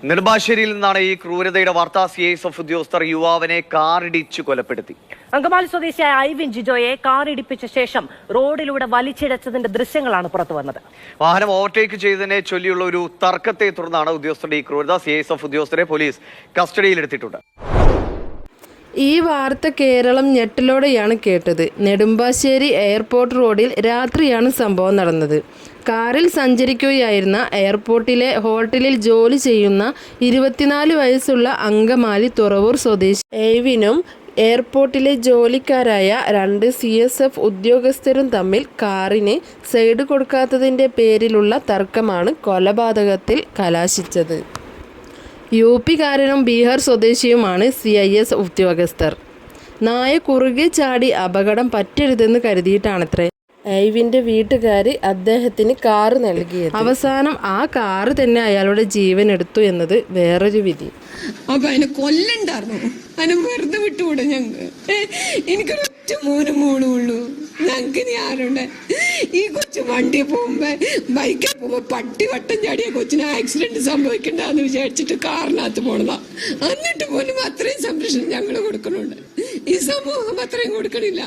നെടുമ്പാശ്ശേരിയിൽ നിന്നാണ് ഈ ക്രൂരതയുടെ വാർത്ത. CISF ഉദ്യോഗസ്ഥർ യുവാവിനെ കാറിടിച്ചു കൊലപ്പെടുത്തി. അങ്കമാലി സ്വദേശിയായ ഐവിൻ ജിജോയെ കാറിടിപ്പിച്ച ശേഷം റോഡിലൂടെ വലിച്ചിഴച്ചതിന്റെ ദൃശ്യങ്ങളാണ് പുറത്തുവന്നത്. വാഹനം ഓവർടേക്ക് ചെയ്തതിനെ ചൊല്ലിയുള്ള ഒരു തർക്കത്തെ തുടർന്നാണ് ഉദ്യോഗസ്ഥരുടെ ഈ ക്രൂരത. CISF ഉദ്യോഗസ്ഥരെ പോലീസ് കസ്റ്റഡിയിലെടുത്തിട്ടുണ്ട്. ഈ വാർത്ത കേരളം ഞെട്ടലോടെയാണ് കേട്ടത്. നെടുമ്പാശ്ശേരി എയർപോർട്ട് റോഡിൽ രാത്രിയാണ് സംഭവം നടന്നത്. കാറിൽ സഞ്ചരിക്കുകയായിരുന്ന എയർപോർട്ടിലെ ഹോട്ടലിൽ ജോലി ചെയ്യുന്ന 24 വയസ്സുള്ള അങ്കമാലി തുറവൂർ സ്വദേശി ഏവിനും എയർപോർട്ടിലെ ജോലിക്കാരായ 2 CSF ഉദ്യോഗസ്ഥരും തമ്മിൽ കാറിന് സൈഡ് കൊടുക്കാത്തതിൻ്റെ പേരിലുള്ള തർക്കമാണ് കൊലപാതകത്തിൽ കലാശിച്ചത്. UP-കാരനും ബീഹാർ സ്വദേശിയുമാണ് CIS ഉദ്യോഗസ്ഥർ. നായ കുറുകെ ചാടി അപകടം പറ്റരുതെന്ന് കരുതിയിട്ടാണത്രേ ഐവിൻ്റെ വീട്ടുകാർ അദ്ദേഹത്തിന് കാറ് നൽകിയത്. അവസാനം ആ കാറ് തന്നെ അയാളുടെ ജീവൻ എടുത്തു എന്നത് വേറൊരു വിധി. അപ്പൊ അതിനെ കൊല്ലണ്ടായിരുന്നു, അതിനെ വെറുതെ വിട്ടുകൂടെ? എനിക്കൊരൊറ്റ മോനും ഉള്ളൂ. ഞങ്ങൾക്ക് ഇനി ആരുണ്ട്? ഈ കൊച്ചു വണ്ടി പോകുമ്പോ ബൈക്കിൽ പോകുമ്പോ പട്ടി വട്ടം ചാടിയ കൊച്ചിന് ആക്സിഡന്റ് സംഭവിക്കണ്ടെന്ന് വിചാരിച്ചിട്ട് കാറിനകത്ത് പോണതാ. എന്നിട്ട് പോലും അത്രയും സംരക്ഷണം ഞങ്ങൾ കൊടുക്കണുണ്ട്. ഈ സമൂഹം അത്രയും കൊടുക്കണില്ല.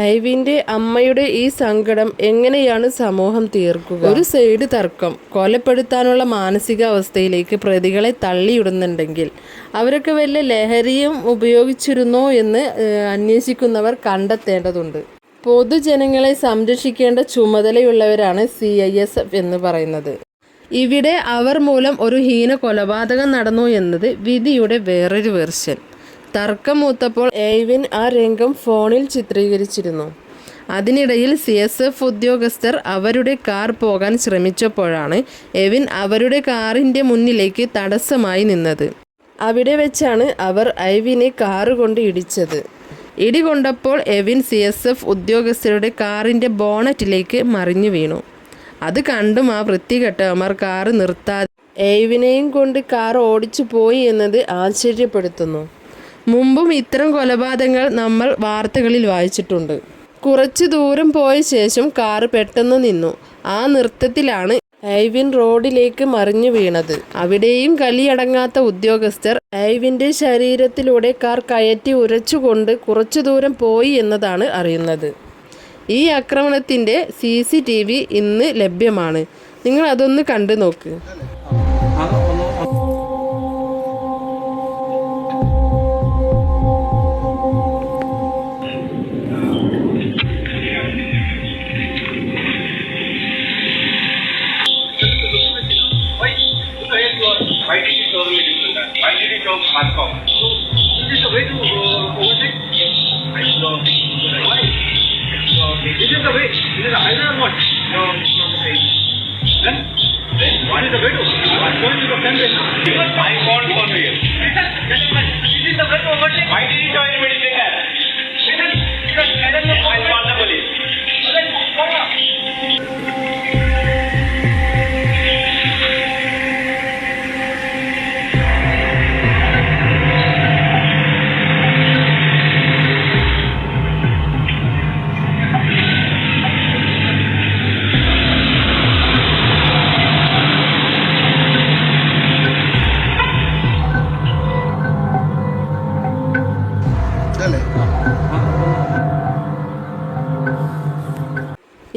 ഐവിൻ്റെ അമ്മയുടെ ഈ സങ്കടം എങ്ങനെയാണ് സമൂഹം തീർക്കുക? ഒരു സൈഡ് തർക്കം കൊലപ്പെടുത്താനുള്ള മാനസികാവസ്ഥയിലേക്ക് പ്രതികളെ തള്ളിയിടുന്നുണ്ടെങ്കിൽ അവരൊക്കെ വല്ല ലഹരിയും ഉപയോഗിച്ചിരുന്നോ എന്ന് അന്വേഷിക്കുന്നവർ കണ്ടെത്തേണ്ടതുണ്ട്. പൊതുജനങ്ങളെ സംരക്ഷിക്കേണ്ട ചുമതലയുള്ളവരാണ് CISF എന്ന് പറയുന്നത്. ഇവിടെ അവർ മൂലം ഒരു ഹീന കൊലപാതകം നടന്നു എന്നത് വിധിയുടെ വേറൊരു വെർഷൻ. തർക്കം മൂത്തപ്പോൾ ഏവിൻ ആ രംഗം ഫോണിൽ ചിത്രീകരിച്ചിരുന്നു. അതിനിടയിൽ CSF ഉദ്യോഗസ്ഥർ അവരുടെ കാർ പോകാൻ ശ്രമിച്ചപ്പോഴാണ് എവിൻ അവരുടെ കാറിൻ്റെ മുന്നിലേക്ക് തടസ്സമായി നിന്നത്. അവിടെ വെച്ചാണ് അവർ ഐവിനെ കാറ് കൊണ്ട് ഇടിച്ചത്. ഇടി കൊണ്ടപ്പോൾ എവിൻ CSF ഉദ്യോഗസ്ഥരുടെ കാറിൻ്റെ ബോണറ്റിലേക്ക് മറിഞ്ഞു വീണു. അത് കണ്ടും ആ വൃത്തികെട്ടവന്മാർ കാറ് നിർത്താതെ ഏവിനെയും കൊണ്ട് കാർ ഓടിച്ചു പോയി എന്നത് ആശ്ചര്യപ്പെടുത്തുന്നു. മുമ്പും ഇത്തരം കൊലപാതകങ്ങൾ നമ്മൾ വാർത്തകളിൽ വായിച്ചിട്ടുണ്ട്. കുറച്ചു ദൂരം പോയ ശേഷം കാറ് പെട്ടെന്ന് നിന്നു. ആ നൃത്തത്തിലാണ് ഐവിൻ റോഡിലേക്ക് മറിഞ്ഞു വീണത്. അവിടെയും കലിയടങ്ങാത്ത ഉദ്യോഗസ്ഥർ ഐവിൻ്റെ ശരീരത്തിലൂടെ കാർ കയറ്റി ഉരച്ചുകൊണ്ട് കുറച്ചു ദൂരം പോയി എന്നതാണ് അറിയുന്നത്. ഈ ആക്രമണത്തിൻ്റെ CCTV ഇന്ന് ലഭ്യമാണ്. നിങ്ങൾ അതൊന്ന് കണ്ടു നോക്ക്.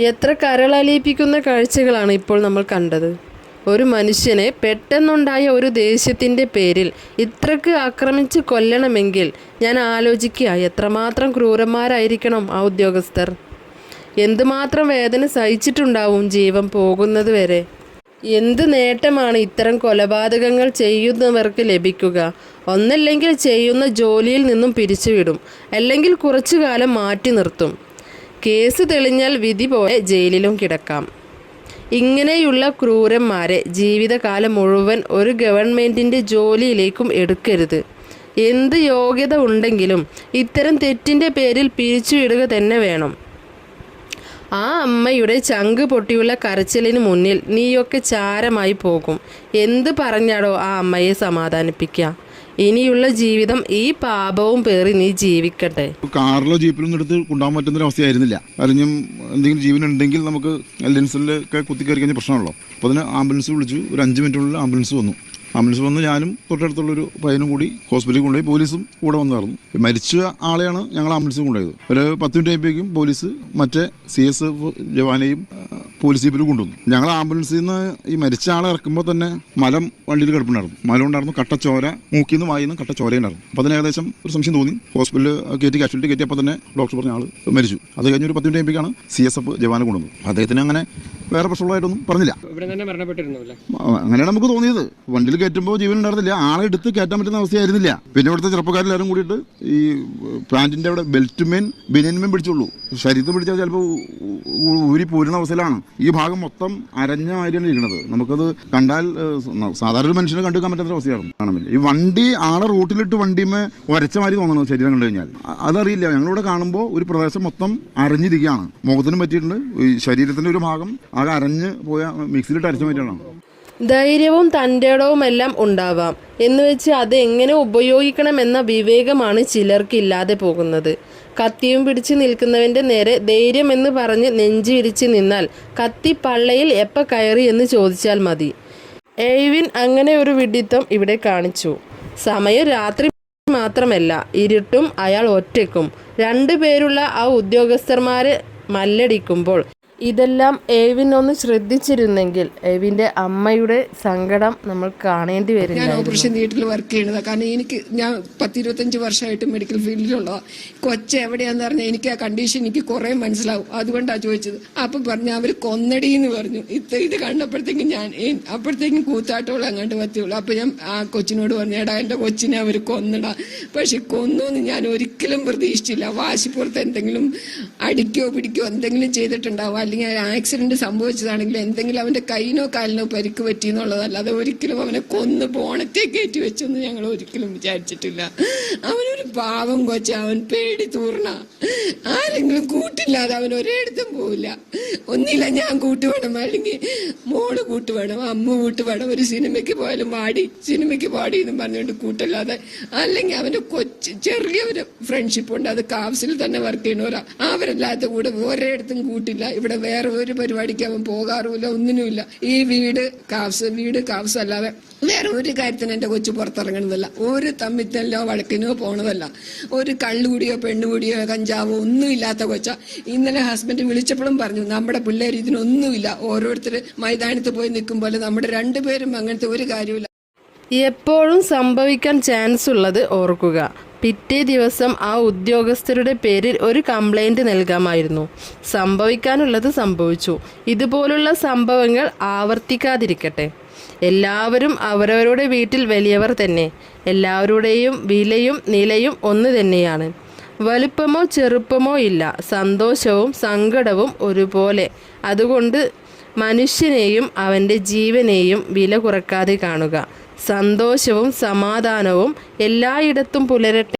എത്ര കരളലിയിപ്പിക്കുന്ന കാഴ്ചകളാണ് ഇപ്പോൾ നമ്മൾ കണ്ടത്. ഒരു മനുഷ്യനെ പെട്ടെന്നുണ്ടായ ഒരു ദേഷ്യത്തിൻ്റെ പേരിൽ ഇത്രക്ക് ആക്രമിച്ച് കൊല്ലണമെങ്കിൽ ഞാൻ ആലോചിക്കുക എത്രമാത്രം ക്രൂരന്മാരായിരിക്കണം ആ ഉദ്യോഗസ്ഥർ. എന്തുമാത്രം വേദന സഹിച്ചിട്ടുണ്ടാവും ജീവൻ പോകുന്നത് വരെ. എന്ത് നേട്ടമാണ് ഇത്തരം കൊലപാതകങ്ങൾ ചെയ്യുന്നവർക്ക് ലഭിക്കുക? ഒന്നല്ലെങ്കിൽ ചെയ്യുന്ന ജോലിയിൽ നിന്നും പിരിച്ചുവിടും, അല്ലെങ്കിൽ കുറച്ചു കാലം മാറ്റി നിർത്തും. കേസ് തെളിഞ്ഞാൽ വിധി പോലെ ജയിലിലും കിടക്കാം. ഇങ്ങനെയുള്ള ക്രൂരന്മാരെ ജീവിതകാലം മുഴുവൻ ഒരു ഗവൺമെൻറ്റിൻ്റെ ജോലിയിലേക്കും എടുക്കരുത്. എന്ത് യോഗ്യത ഉണ്ടെങ്കിലും ഇത്തരം തെറ്റിൻ്റെ പേരിൽ പിരിച്ചുവിടുക തന്നെ വേണം. ആ അമ്മയുടെ ചങ്ക് പൊട്ടിയുള്ള കരച്ചിലിന് മുന്നിൽ നീയൊക്കെ ചാരമായി പോകും. എന്ത് പറഞ്ഞാടോ ആ അമ്മയെ സമാധാനിപ്പിക്കുക? ഇനിയുള്ള ജീവിതം ഈ പാപവും പേറി നീ ജീവിക്കട്ടെ. കാറിലോ ജീപ്പിലൊന്നും എടുത്ത് കൊണ്ടുപോകാൻ പറ്റുന്ന അവസ്ഥയായിരുന്നില്ല. അല്ലെങ്കിൽ എന്തെങ്കിലും ജീവനുണ്ടെങ്കിൽ നമുക്ക് ലെൻസിലൊക്കെ കുത്തിക്കയറി കഴിഞ്ഞ പ്രശ്നമാണല്ലോ. അപ്പോൾ അതിന് ആംബുലൻസ് വിളിച്ചു. ഒരു 5 മിനിറ്റിനുള്ളിൽ ആംബുലൻസ് വന്നു. ആംബുലൻസ് വന്ന് ഞാനും തൊട്ടടുത്തുള്ളൊരു പയ്യനും കൂടി ഹോസ്പിറ്റലിൽ കൊണ്ടുപോയി, പോലീസും കൂടെ വന്നായിരുന്നു. മരിച്ച ആളെയാണ് ഞങ്ങൾ ആംബുലൻസ് കൊണ്ടുപോയത്. ഒരു 10 മിനിറ്റ് കഴിയുമ്പോഴേക്കും പോലീസ് മറ്റേ CSF ജവാനെയും പോലീസ് ജീപ്പിൽ കൊണ്ടുവന്നു. ഞങ്ങൾ ആംബുലൻസിൽ നിന്ന് ഈ മരിച്ച ആളെ ഇറക്കുമ്പോൾ തന്നെ മലം വണ്ടിയിൽ കിടപ്പുണ്ടായിരുന്നു. മലം ഉണ്ടായിരുന്നു, കട്ടച്ചോര, മൂക്കിൽ നിന്ന് വായിന്ന് കട്ടച്ചോരയുണ്ടായിരുന്നു. അപ്പോൾ അതിന് ഏകദേശം ഒരു സംശയം തോന്നി. ഹോസ്പിറ്റലിൽ കാഷ്വാലിറ്റി കയറ്റി അപ്പോൾ തന്നെ ഡോക്ടർ പറഞ്ഞ ആൾ മരിച്ചു. അത് കഴിഞ്ഞ് ഒരു 10 മിനിറ്റ് കഴിയുമ്പോഴേക്കാണ് CSF ജവാനെ കൊണ്ടുവന്നത്. അദ്ദേഹത്തിന് അങ്ങനെ വേറെ പ്രശ്നമുള്ളതായിട്ടൊന്നും പറഞ്ഞില്ല. അങ്ങനെയാണ് നമുക്ക് തോന്നിയത്. വണ്ടിയിൽ കയറ്റുമ്പോൾ ജീവൻ ഉണ്ടായിരുന്നില്ല, ആളെ എടുത്ത് കയറ്റാൻ പറ്റുന്ന അവസ്ഥയായിരുന്നില്ല. പിന്നെ ഇവിടുത്തെ ചെറുപ്പക്കാരെല്ലാവരും കൂടിയിട്ട് ഈ പാൻറ്റിൻ്റെ അവിടെ ബെൽറ്റുമേൻ ബനിയന്മേൻ പിടിച്ചുള്ളൂ. ശരീരത്തിൽ പിടിച്ചാൽ ചിലപ്പോൾ ഊരി പോരുന്ന അവസ്ഥയിലാണ്. ഈ ഭാഗം മൊത്തം അരഞ്ഞ മാതിരിയാണ് ഇരിക്കുന്നത്. നമുക്കത് കണ്ടാൽ സാധാരണ ഒരു മനുഷ്യനെ കണ്ടുക്കാൻ പറ്റാത്ത അവസ്ഥയാണ് കാണുന്നില്ല. ഈ വണ്ടി ആളെ റൂട്ടിലിട്ട് വണ്ടിമേ ഉരച്ച മാതിരി തോന്നണം ശരീരം കണ്ടു കഴിഞ്ഞാൽ. അതറിയില്ല. ഞങ്ങളിവിടെ കാണുമ്പോൾ ഒരു പ്രദേശം മൊത്തം അരഞ്ഞിരിക്കുകയാണ്. മുഖത്തിനും പറ്റിയിട്ടുണ്ട്. ഈ ശരീരത്തിൻ്റെ ഒരു ഭാഗം ആകെ അരഞ്ഞ് പോയ മിക്സിയിലിട്ട് അരച്ച മാതിരിയാണ്. ധൈര്യവും തൻ്റെടവുമെല്ലാം ഉണ്ടാവാം എന്ന് വെച്ച് അത് എങ്ങനെ ഉപയോഗിക്കണമെന്ന വിവേകമാണ് ചിലർക്ക് ഇല്ലാതെ പോകുന്നത്. കത്തിയും പിടിച്ച് നിൽക്കുന്നവൻ്റെ നേരെ ധൈര്യം എന്ന് പറഞ്ഞ് നെഞ്ചു വിരിച്ച് നിന്നാൽ കത്തി പള്ളയിൽ എപ്പോൾ കയറി എന്ന് ചോദിച്ചാൽ മതി. എയ്വിൻ അങ്ങനെ ഒരു വിഡിത്തം ഇവിടെ കാണിച്ചു. സമയം രാത്രി മാത്രമല്ല, ഇരുട്ടും അയാൾ ഒറ്റയ്ക്കും 2 പേരുള്ള ആ ഉദ്യോഗസ്ഥന്മാരെ മല്ലടിക്കുമ്പോൾ ഇതെല്ലാം എയ്വിൻ ഒന്ന് ശ്രദ്ധിച്ചിരുന്നെങ്കിൽ എയ്വിൻ്റെ അമ്മയുടെ സങ്കടം നമ്മൾ കാണേണ്ടി വരില്ല. ഞാൻ ഓപ്പറേഷൻ തിയേറ്ററിൽ വർക്ക് ചെയ്യണതാണ്. കാരണം ഞാൻ 10-25 വർഷമായിട്ട് മെഡിക്കൽ ഫീൽഡിലുള്ളതാണ്. കൊച്ച് എവിടെയാന്ന് പറഞ്ഞാൽ എനിക്ക് ആ കണ്ടീഷൻ എനിക്ക് കുറെ മനസ്സിലാവും. അതുകൊണ്ടാണ് ചോദിച്ചത്. അപ്പം പറഞ്ഞു അവർ കൊന്നടി എന്ന് പറഞ്ഞു. ഇത് കണ്ടപ്പോഴത്തേക്കും അപ്പോഴത്തേക്കും കൂത്താട്ടോളം അങ്ങോട്ട് പറ്റുള്ളൂ. അപ്പൊ ഞാൻ ആ കൊച്ചിനോട് പറഞ്ഞു, എടാ എന്റെ കൊച്ചിനെ അവർ കൊന്നടാ. പക്ഷെ കൊന്നൊന്നും ഞാൻ ഒരിക്കലും പ്രതീക്ഷിച്ചില്ല. വാശിപ്പുറത്ത് എന്തെങ്കിലും അടിക്കോ പിടിക്കോ എന്തെങ്കിലും ചെയ്തിട്ടുണ്ടാവും, അല്ലെങ്കിൽ ആക്സിഡന്റ് സംഭവിച്ചതാണെങ്കിൽ എന്തെങ്കിലും അവന്റെ കൈനോ കാലിനോ പരിക്ക് പറ്റിയെന്നുള്ളതല്ലാതെ ഒരിക്കലും അവനെ കൊന്ന് പോണത്തെ കയറ്റി വെച്ചൊന്നും ഞങ്ങൾ ഒരിക്കലും വിചാരിച്ചിട്ടില്ല. അവനൊരു പാവം കൊച്ച, അവൻ പേടി തൂർണ. ആരെങ്കിലും കൂട്ടില്ലാതെ അവൻ ഒരിടത്തും പോവില്ല. ഒന്നില്ല ഞാൻ കൂട്ടുവേണം, അല്ലെങ്കിൽ മോള് കൂട്ടുവേണം, അമ്മ കൂട്ടുവേണം. ഒരു സിനിമയ്ക്ക് പോയാലും സിനിമയ്ക്ക് പാടി എന്നും പറഞ്ഞുകൊണ്ട് കൂട്ടല്ലാതെ, അല്ലെങ്കിൽ അവന്റെ ചെറിയൊരു ഫ്രണ്ട്ഷിപ്പ് ഉണ്ട്. അത് കാവ്സിൽ തന്നെ വർക്ക് ചെയ്യണവരാ. അവരല്ലാത്ത കൂടെ ഒരിടത്തും കൂട്ടില്ല. ഇവിടെ വേറെ ഒരു പരിപാടിക്ക് അവൻ പോകാറുമില്ല, ഒന്നിനുമില്ല. ഈ വീട് കാവ്സ് അല്ലാതെ വേറെ ഒരു കാര്യത്തിന് എന്റെ കൊച്ചു പുറത്തിറങ്ങണതല്ല. ഒരു തമ്മിത്തല്ലോ വഴക്കിനോ പോണതല്ല. ഒരു കള്ളുകൂടിയോ പെണ്ണുകൂടിയോ കഞ്ചാവോ ഒന്നും ഇല്ലാത്ത കൊച്ച. ഇന്നലെ ഹസ്ബൻഡ് വിളിച്ചപ്പോഴും പറഞ്ഞു, നമ്മുടെ പിള്ളേർ ഇതിനൊന്നുമില്ല. ഓരോരുത്തർ മൈതാനത്ത് പോയി നിൽക്കുമ്പോൾ നമ്മുടെ 2 പേരും അങ്ങനത്തെ ഒരു കാര്യമില്ല. എപ്പോഴും സംഭവിക്കാൻ ചാൻസ് ഉള്ളത് ഓർക്കുക. പിറ്റേ ദിവസം ആ ഉദ്യോഗസ്ഥരുടെ പേരിൽ ഒരു കംപ്ലൈൻറ്റ് നൽകാമായിരുന്നു. സംഭവിക്കാനുള്ളത് സംഭവിച്ചു. ഇതുപോലുള്ള സംഭവങ്ങൾ ആവർത്തിക്കാതിരിക്കട്ടെ. എല്ലാവരും അവരവരുടെ വീട്ടിൽ വലിയവർ തന്നെ. എല്ലാവരുടെയും വിലയും നിലയും ഒന്ന് തന്നെയാണ്. വലുപ്പമോ ചെറുപ്പമോ ഇല്ല. സന്തോഷവും സങ്കടവും ഒരുപോലെ. അതുകൊണ്ട് മനുഷ്യനെയും അവൻ്റെ ജീവനെയും വില കുറക്കാതെ കാണുക. സന്തോഷവും സമാധാനവും എല്ലായിടത്തും പുലരട്ടെ.